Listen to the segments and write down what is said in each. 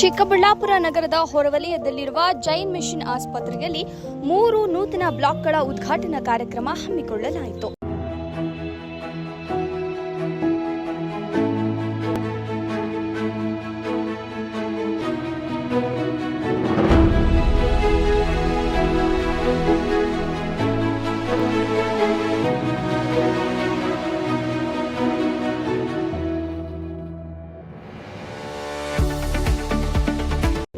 ಚಿಕ್ಕಬಳ್ಳಾಪುರ ನಗರದ ಹೊರವಲಯದಲ್ಲಿರುವ ಜೈನ್ ಮಿಷನ್ ಆಸ್ಪತ್ರೆಯಲ್ಲಿ 3 ನೂತನ ಬ್ಲಾಕ್ಗಳ ಉದ್ಘಾಟನಾ ಕಾರ್ಯಕ್ರಮ ಹಮ್ಮಿಕೊಳ್ಳಲಾಯಿತು.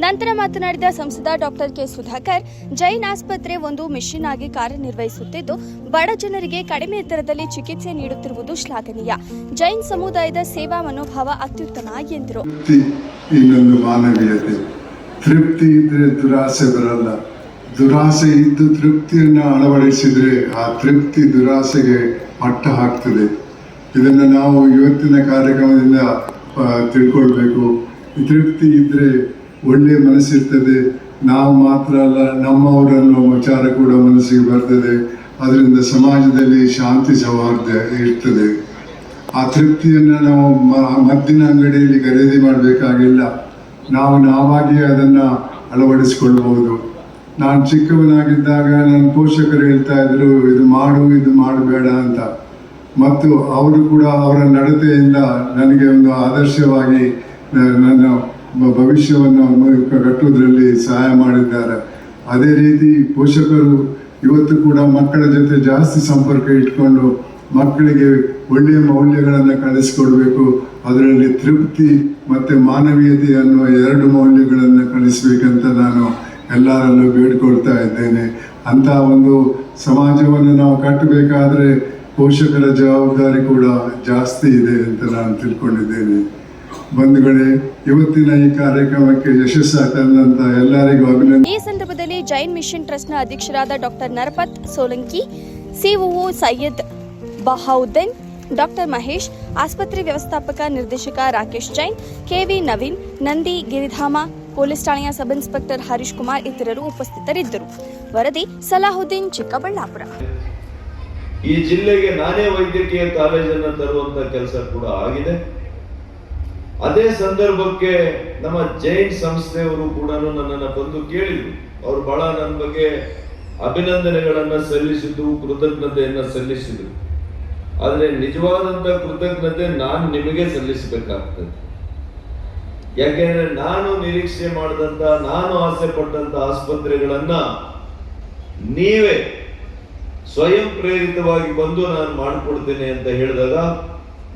ನಂತರ ಮಾತನಾಡಿದ ಸಂಸದ ಡಾಕ್ಟರ್ ಕೆ ಸುಧಾಕರ್, ಜೈನ್ ಆಸ್ಪತ್ರೆ ಒಂದು ಮಿಷನ್ ಆಗಿ ಕಾರ್ಯನಿರ್ವಹಿಸುತ್ತಿದ್ದು ಬಡ ಜನರಿಗೆ ಕಡಿಮೆ ದರದಲ್ಲಿ ಚಿಕಿತ್ಸೆ ನೀಡುತ್ತಿರುವುದು ಶ್ಲಾಘನೀಯ. ಜೈನ್ ಸಮುದಾಯದ ಸೇವಾ ಮನೋಭಾವ ಅತ್ಯುತ್ತಮ ಎಂದರು. ಇನ್ನೊಂದು ಮಾನವೀಯತೆ. ತೃಪ್ತಿ ಇದ್ರೆ ದುರಾಸೆ ಬರಲ್ಲ. ದುರಾಸೆ ಇದ್ದು ತೃಪ್ತಿಯನ್ನು ಅಳವಡಿಸಿದ್ರೆ ಆ ತೃಪ್ತಿ ದುರಾಸೆಗೆ ಮಟ್ಟ ಹಾಕ್ತದೆ. ಇದನ್ನು ನಾವು ಇವತ್ತಿನ ಕಾರ್ಯಕ್ರಮದಿಂದ ತಿಳ್ಕೊಳ್ಬೇಕು. ತೃಪ್ತಿ ಇದ್ರೆ ಒಳ್ಳೆಯ ಮನಸ್ಸಿರ್ತದೆ. ನಾವು ಮಾತ್ರ ಅಲ್ಲ, ನಮ್ಮವರನ್ನು ವಿಚಾರ ಕೂಡ ಮನಸ್ಸಿಗೆ ಬರ್ತದೆ. ಅದರಿಂದ ಸಮಾಜದಲ್ಲಿ ಶಾಂತಿ ಸೌಹಾರ್ದ ಇರ್ತದೆ. ಆ ತೃಪ್ತಿಯನ್ನು ನಾವು ಮದ್ದಿನ ಅಂಗಡಿಯಲ್ಲಿ ಖರೀದಿ ಮಾಡಬೇಕಾಗಿಲ್ಲ. ನಾವಾಗಿಯೇ ಅದನ್ನು ಅಳವಡಿಸಿಕೊಳ್ಬಹುದು. ನಾನು ಚಿಕ್ಕವನಾಗಿದ್ದಾಗ ನನ್ನ ಪೋಷಕರು ಹೇಳ್ತಾ ಇದ್ರು, ಇದು ಮಾಡಬೇಡ ಅಂತ. ಮತ್ತು ಅವರು ಕೂಡ ಅವರ ನಡತೆಯಿಂದ ನನಗೆ ಒಂದು ಆದರ್ಶವಾಗಿ ನನ್ನ ಭವಿಷ್ಯವನ್ನು ಕಟ್ಟುವುದರಲ್ಲಿ ಸಹಾಯ ಮಾಡಿದ್ದಾರೆ. ಅದೇ ರೀತಿ ಪೋಷಕರು ಇವತ್ತು ಕೂಡ ಮಕ್ಕಳ ಜೊತೆ ಜಾಸ್ತಿ ಸಂಪರ್ಕ ಇಟ್ಕೊಂಡು ಮಕ್ಕಳಿಗೆ ಒಳ್ಳೆಯ ಮೌಲ್ಯಗಳನ್ನು ಕಲಿಸ್ಕೊಡ್ಬೇಕು. ಅದರಲ್ಲಿ ತೃಪ್ತಿ ಮತ್ತು ಮಾನವೀಯತೆ ಅನ್ನುವ 2 ಮೌಲ್ಯಗಳನ್ನು ಕಲಿಸ್ಬೇಕಂತ ನಾನು ಎಲ್ಲರಲ್ಲೂ ಬೇಡ್ಕೊಳ್ತಾ ಇದ್ದೇನೆ. ಅಂಥ ಒಂದು ಸಮಾಜವನ್ನು ನಾವು ಕಟ್ಟಬೇಕಾದ್ರೆ ಪೋಷಕರ ಜವಾಬ್ದಾರಿ ಕೂಡ ಜಾಸ್ತಿ ಇದೆ ಅಂತ ನಾನು ತಿಳ್ಕೊಂಡಿದ್ದೇನೆ. ಬಂಧುಗಳೇ, ಇವತ್ತಿನ ಈ ಕಾರ್ಯಕ್ರಮಕ್ಕೆ ಯಶಸ್ಸು ತಂದಂತ ಎಲ್ಲರಿಗೂ ಅಭಿನಂದನೆ. ಈ ಸಂದರ್ಭದಲ್ಲಿ ಜೈನ್ ಮಿಷನ್ ಟ್ರಸ್ಟ್ನ ಅಧ್ಯಕ್ಷರಾದ doctor Narapat Solanki, COO Syed Bahauddin, doctor Mahesh, ಆಸ್ಪತ್ರೆ ವ್ಯವಸ್ಥಾಪಕ ನಿರ್ದೇಶಕ ರಾಕೇಶ್ ಜೈನ್, ಕೆವಿ ನವೀನ್, ನಂದಿ ಗಿರಿಧಾಮ, ಪೊಲೀಸ್ ಠಾಣೆಯ ಸಬ್ ಇನ್ಸ್ಪೆಕ್ಟರ್ ಹರೀಶ್ ಕುಮಾರ್ ಇತರರು ಉಪಸ್ಥಿತರಿದ್ದರು. ವರದಿ ಸಲಾಹುದ್ದೀನ್, ಚಿಕ್ಕಬಳ್ಳಾಪುರ. ಈ ಜಿಲ್ಲೆಗೆ ನಾನೇ ವೈದ್ಯಕೀಯ ಕಾಲೇಜನ್ನು ತರುವಂತ ಕೆಲಸ ಕೂಡ ಆಗಿದೆ. ಅದೇ ಸಂದರ್ಭಕ್ಕೆ ನಮ್ಮ ಜೈನ್ ಸಂಸ್ಥೆಯವರು ಕೂಡ ನನ್ನನ್ನು ಬಂದು ಕೇಳಿದ್ರು. ಅವರು ಬಹಳ ನನ್ನ ಬಗ್ಗೆ ಅಭಿನಂದನೆಗಳನ್ನ ಸಲ್ಲಿಸಿದ್ರು, ಕೃತಜ್ಞತೆಯನ್ನ ಸಲ್ಲಿಸಿದ್ರು. ಆದ್ರೆ ನಿಜವಾದಂತ ಕೃತಜ್ಞತೆ ನಾನು ನಿಮಗೆ ಸಲ್ಲಿಸಬೇಕಾಗ್ತದೆ. ಯಾಕೆಂದ್ರೆ ನಾನು ನಿರೀಕ್ಷೆ ಮಾಡಿದಂತ, ನಾನು ಆಸೆ ಪಟ್ಟಂತ ಆಸ್ಪತ್ರೆಗಳನ್ನ ನೀವೇ ಸ್ವಯಂ ಪ್ರೇರಿತವಾಗಿ ಬಂದು ನಾನು ಮಾಡಿಕೊಡ್ತೇನೆ ಅಂತ ಹೇಳಿದಾಗ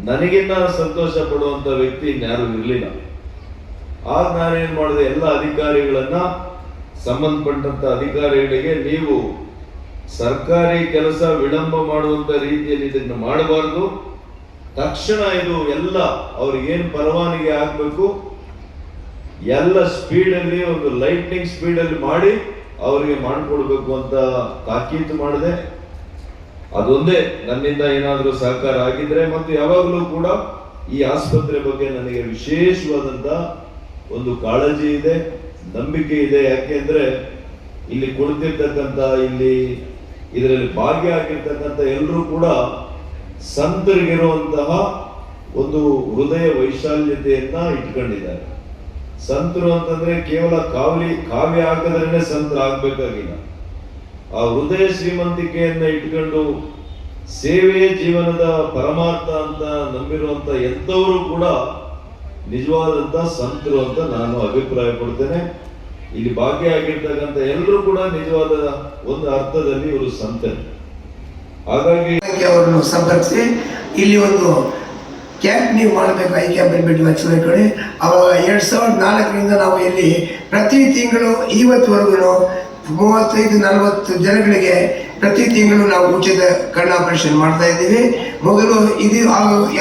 ನನಗಿನ್ನ ಸಂತೋಷ ಪಡುವಂತ ವ್ಯಕ್ತಿ ಇನ್ಯಾರು ಇರಲಿಲ್ಲ. ಆಗ ನಾನೇನ್ ಮಾಡಿದೆ, ಎಲ್ಲ ಅಧಿಕಾರಿಗಳನ್ನ, ಸಂಬಂಧಪಟ್ಟಂತ ಅಧಿಕಾರಿಗಳಿಗೆ, ನೀವು ಸರ್ಕಾರಿ ಕೆಲಸ ವಿಳಂಬ ಮಾಡುವಂತ ರೀತಿಯಲ್ಲಿ ಇದನ್ನು ಮಾಡಬಾರ್ದು. ತಕ್ಷಣ ಇದು ಎಲ್ಲ ಅವ್ರಿಗೇನು ಪರವಾನಗಿ ಆಗ್ಬೇಕು ಎಲ್ಲ ಸ್ಪೀಡಲ್ಲಿ, ಒಂದು ಲೈಟ್ನಿಂಗ್ ಸ್ಪೀಡಲ್ಲಿ ಮಾಡಿ ಅವರಿಗೆ ಮಾಡಿಕೊಡ್ಬೇಕು ಅಂತ ತಾಕೀತು ಮಾಡಿದೆ. ಅದೊಂದೇ ನನ್ನಿಂದ ಏನಾದರೂ ಸಹಕಾರ ಆಗಿದ್ರೆ, ಮತ್ತು ಯಾವಾಗಲೂ ಕೂಡ ಈ ಆಸ್ಪತ್ರೆ ಬಗ್ಗೆ ನನಗೆ ವಿಶೇಷವಾದಂತ ಒಂದು ಕಾಳಜಿ ಇದೆ, ನಂಬಿಕೆ ಇದೆ. ಯಾಕೆಂದ್ರೆ ಇಲ್ಲಿ ಕುಳಿತಿರ್ತಕ್ಕಂಥ, ಇದರಲ್ಲಿ ಭಾಗ್ಯ ಆಗಿರ್ತಕ್ಕಂಥ ಎಲ್ಲರೂ ಕೂಡ ಸಂತರಿಗಿರುವಂತಹ ಒಂದು ಹೃದಯ ವೈಶಾಲ್ಯತೆಯನ್ನ ಇಟ್ಕೊಂಡಿದ್ದಾರೆ. ಸಂತರು ಅಂತಂದ್ರೆ ಕೇವಲ ಕಾವ್ಯ ಹಾಕಿದ್ರೇನೆ ಸಂತರಾಗಬೇಕಾಗಿಲ್ಲ. ಆ ಹೃದಯ ಶ್ರೀಮಂತಿಕೆಯನ್ನ ಇಟ್ಕೊಂಡು ಸೇವೆಯೇ ಜೀವನದ ಪರಮಾರ್ಥ ಅಂತ ನಂಬಿರುವಂತ ಎಂಥವರು ಕೂಡ ನಿಜವಾದಂತ ಸಂತರು ಅಂತ ನಾನು ಅಭಿಪ್ರಾಯ ಪಡ್ತೇನೆ. ಇಲ್ಲಿ ಭಾಗ್ಯ ಆಗಿರ್ತಕ್ಕಂಥ ಎಲ್ಲರೂ ಕೂಡ ನಿಜವಾದ ಒಂದು ಅರ್ಥದಲ್ಲಿ ಇವರು ಸಂತರು. ಹಾಗಾಗಿ ಅವರನ್ನು ಸಂಪರ್ಕಿಸಿ ಇಲ್ಲಿ ಒಂದು ಕ್ಯಾಂಪ್ ನೀವು ಮಾಡಬೇಕು. ಐ ಕ್ಯಾಂಪ್ ಬಿಟ್ಟು ಲಕ್ಷ ಕಡೆ ಅವಾಗ 2004ರಿಂದ ನಾವು ಇಲ್ಲಿ ಪ್ರತಿ ತಿಂಗಳು ಇವತ್ತುವರೆಗೂ 35-40 ಜನಗಳಿಗೆ ಪ್ರತಿ ತಿಂಗಳು ನಾವು ಉಚಿತ ಕಣ್ಣು ಆಪರೇಷನ್ ಮಾಡ್ತಾ ಇದ್ದೀವಿ. ಮೊದಲು ಇದು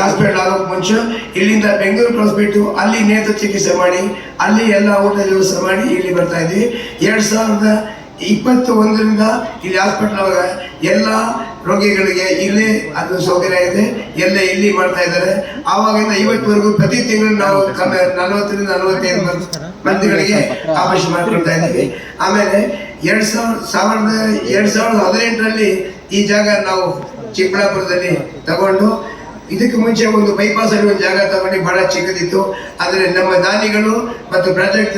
ಹಾಸ್ಪಿಟಲ್ ಆಗೋಕ್ಕೆ ಮುಂಚೆ ಇಲ್ಲಿಂದ ಬೆಂಗಳೂರು ಕಳಿಸ್ಬಿಟ್ಟು ಅಲ್ಲಿ ನೇತ್ರ ಚಿಕಿತ್ಸೆ ಮಾಡಿ ಅಲ್ಲಿ ಎಲ್ಲ ಊಟದ ವ್ಯವಸ್ಥೆ ಮಾಡಿ ಇಲ್ಲಿ ಬರ್ತಾ ಇದ್ದೀವಿ. 2021ರಿಂದ ಇಲ್ಲಿ ಹಾಸ್ಪಿಟಲ್ ಎಲ್ಲ ರೋಗಿಗಳಿಗೆ ಇಲ್ಲೇ ಅದು ಸೌಕರ್ಯ ಇದೆ, ಎಲ್ಲ ಇಲ್ಲಿ ಮಾಡ್ತಾ ಇದ್ದಾರೆ. ಆವಾಗಿಂದ ಇವತ್ತುವರೆಗೂ ಪ್ರತಿ ತಿಂಗಳು ನಾವು 40-45 ಮಂದಿಗಳಿಗೆ ಆಪರೇಷನ್ ಮಾಡ್ಕೊಳ್ತಾ ಇದ್ದೀವಿ. ಆಮೇಲೆ 2018ರಲ್ಲಿ ಈ ಜಾಗ ನಾವು ಚಿಕ್ಕಬಳ್ಳಾಪುರದಲ್ಲಿ ತಗೊಂಡು ಇದಕ್ಕೆ ಮುಂಚೆ ಒಂದು ಬೈಪಾಸ್ ಅಲ್ಲಿ ಒಂದು ಜಾಗ ತಗೊಂಡು ಬಹಳ ಚಿಕ್ಕದಿತ್ತು. ಆದರೆ ನಮ್ಮ ದಾನಿಗಳು ಮತ್ತು ಪ್ರಾಜೆಕ್ಟ್